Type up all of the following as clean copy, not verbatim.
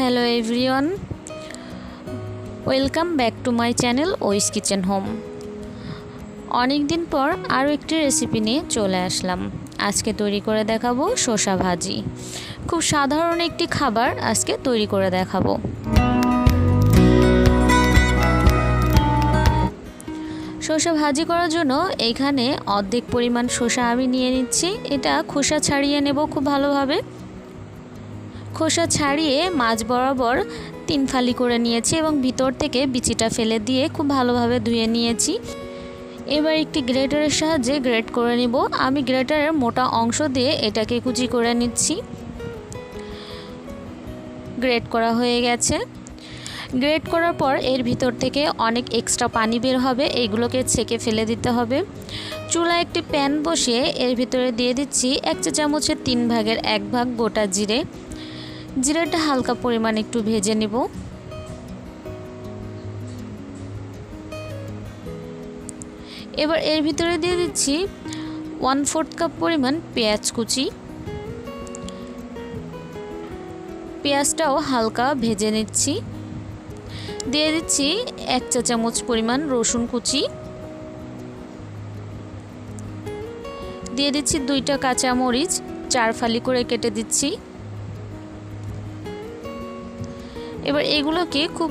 Hello everyone, welcome back to my channel ওইস kitchen home. অনেক দিন পর আরও একটি রেসিপি নিয়ে চলে আসলাম। আজকে তৈরি করে দেখাবো শসা ভাজি। খুব সাধারণ একটি খাবার আজকে তৈরি করে দেখাবো। শসা ভাজি করার জন্য এইখানে অর্ধেক পরিমাণ শসা আমি নিয়ে নিচ্ছি। এটা খোসা ছাড়িয়ে নেব খুব ভালোভাবে। খোসা ছাড়িয়ে মাঝ বরাবর 3 ফালি করে নিয়েছি এবং ভিতর থেকে বিচিটা ফেলে দিয়ে খুব ভালোভাবে ধুয়ে নিয়েছি। এবার একটি গ্রেটারের সাহায্যে গ্রেট করে নিব। আমি গ্রেটারের মোটা অংশ দিয়ে এটাকে কুচি করে নিচ্ছি। গ্রেট করা হয়ে গেছে। গ্রেট করার পর এর ভিতর থেকে অনেক এক্সট্রা পানি বের হবে, এইগুলোকে ছেঁকে ফেলে দিতে হবে। চুলায় একটি প্যান বসিয়ে এর ভিতরে দিয়ে দিচ্ছি 1 চা চামচের 3 ভাগের 1 ভাগ গোটা জিরে। জিরাটা হালকা পরিমাণ একটু ভেজে নেব। এবার এর ভিতরে দিয়ে দিচ্ছি 1/4 কাপ পরিমাণ পেঁয়াজ কুচি। পেঁয়াজটাও হালকা ভেজে নিচ্ছি। দিয়ে দিচ্ছি 1 চা চামচ পরিমাণ রসুন কুচি। দিয়ে দিচ্ছি 2টা কাঁচা মরিচ 4 ফালি করে কেটে দিচ্ছি। এবার এগুলোকে খুব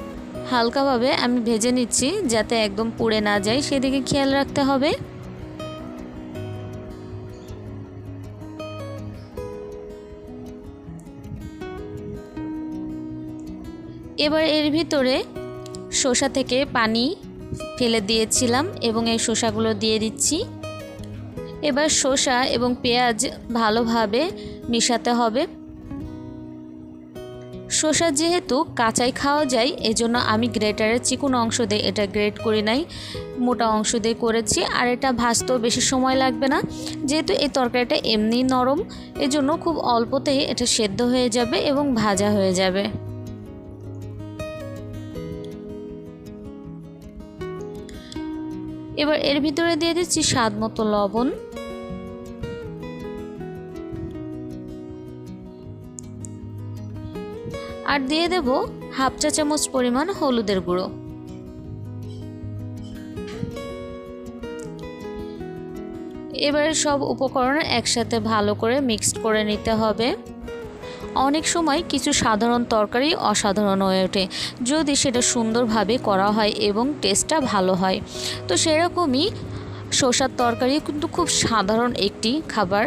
হালকাভাবে আমি ভেজে নিচ্ছি যাতে একদম পুড়ে না যায়, সেদিকে খেয়াল রাখতে হবে। এবার এর ভিতরে শসা থেকে পানি ফেলে দিয়েছিলাম এবং এই শসাগুলো দিয়ে দিচ্ছি। এবার শসা এবং পেঁয়াজ ভালোভাবে মিশাতে হবে। শসা যেহেতু কাঁচাই খাওয়া যায়, এজন্য আমি গ্রেটারের চিকন অংশ দিয়ে এটা গ্রেট করি নাই, মোটা অংশ দিয়ে করেছি। আর এটা ভাজতেও বেশি সময় লাগবে না, যেহেতু এই তরকারিটা এমনি নরম, এজন্য খুব অল্পতেই এটা সেদ্ধ হয়ে যাবে এবং ভাজা হয়ে যাবে। এবার এর ভিতরে দিয়ে দিচ্ছি স্বাদ মতো লবণ। আর দিয়ে দেব 1/2 চা চামচ পরিমাণ হলুদের গুঁড়ো। এবারে সব উপকরণ একসাথে ভালো করে মিক্সড করে নিতে হবে। অনেক সময় কিছু সাধারণ তরকারি অসাধারণ হয়ে ওঠে যদি সেটা সুন্দরভাবে করা হয় এবং টেস্টটা ভালো হয়। তো সেরকমই শসার তরকারি কিন্তু খুব সাধারণ একটি খাবার,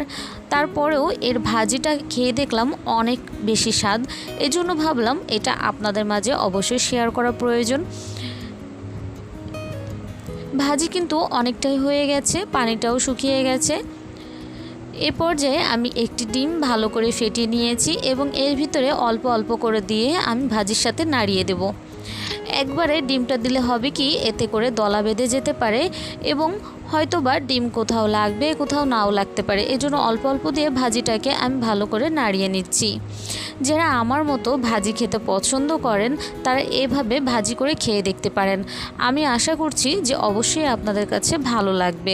তারপরেও এর ভাজিটা খেয়ে দেখলাম অনেক বেশি স্বাদ। এজন্য ভাবলাম এটা আপনাদের মাঝে অবশ্যই শেয়ার করা প্রয়োজন। ভাজি কিন্তু অনেকটাই হয়ে গেছে, পানিটাও শুকিয়ে গেছে। এ পর্যায়ে আমি একটি ডিম ভালো করে ফেটিয়ে নিয়েছি এবং এর ভিতরে অল্প অল্প করে দিয়ে আমি ভাজির সাথে নাড়িয়ে দেব। একবারে ডিমটা দিলে হবে কি, এতে করে দলা বেঁধে যেতে পারে এবং হয়তোবা ডিম কোথাও লাগবে কোথাও নাও লাগতে পারে। এজন্য অল্প অল্প দিয়ে ভাজিটাকে আমি ভালো করে নাড়িয়ে নিচ্ছি। যারা আমার মতো ভাজি খেতে পছন্দ করেন তারা এভাবে ভাজি করে খেয়ে দেখতে পারেন। আমি আশা করছি যে অবশ্যই আপনাদের কাছে ভালো লাগবে।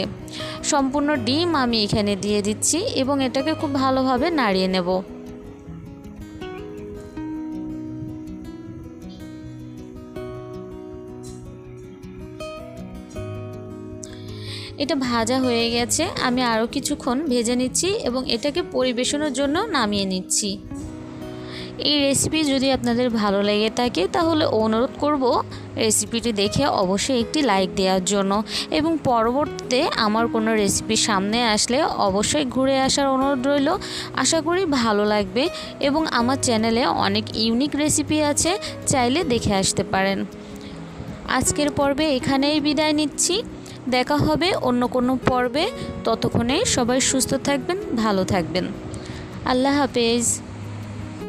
সম্পূর্ণ ডিম আমি এখানে দিয়ে দিচ্ছি এবং এটাকে খুব ভালোভাবে নাড়িয়ে নেব। এটা ভাজা হয়ে গেছে, আমি আরও কিছুক্ষণ ভেজে নিচ্ছি এবং এটাকে পরিবেশনের জন্য নামিয়ে নিচ্ছি। এই রেসিপি যদি আপনাদের ভালো লেগে থাকে তাহলে অনুরোধ করব রেসিপিটি দেখে অবশ্যই একটি লাইক দেওয়ার জন্য এবং পরবর্তীতে আমার কোনো রেসিপি সামনে আসলে অবশ্যই ঘুরে আসার অনুরোধ রইল। আশা করি ভালো লাগবে এবং আমার চ্যানেলে অনেক ইউনিক রেসিপি আছে, চাইলে দেখে আসতে পারেন। আজকের পর্বে এখানেই বিদায় নিচ্ছি। দেখা হবে অন্য কোনো পর্বে। ততক্ষণে সবাই সুস্থ থাকবেন, ভালো থাকবেন। আল্লাহ হাফেজ।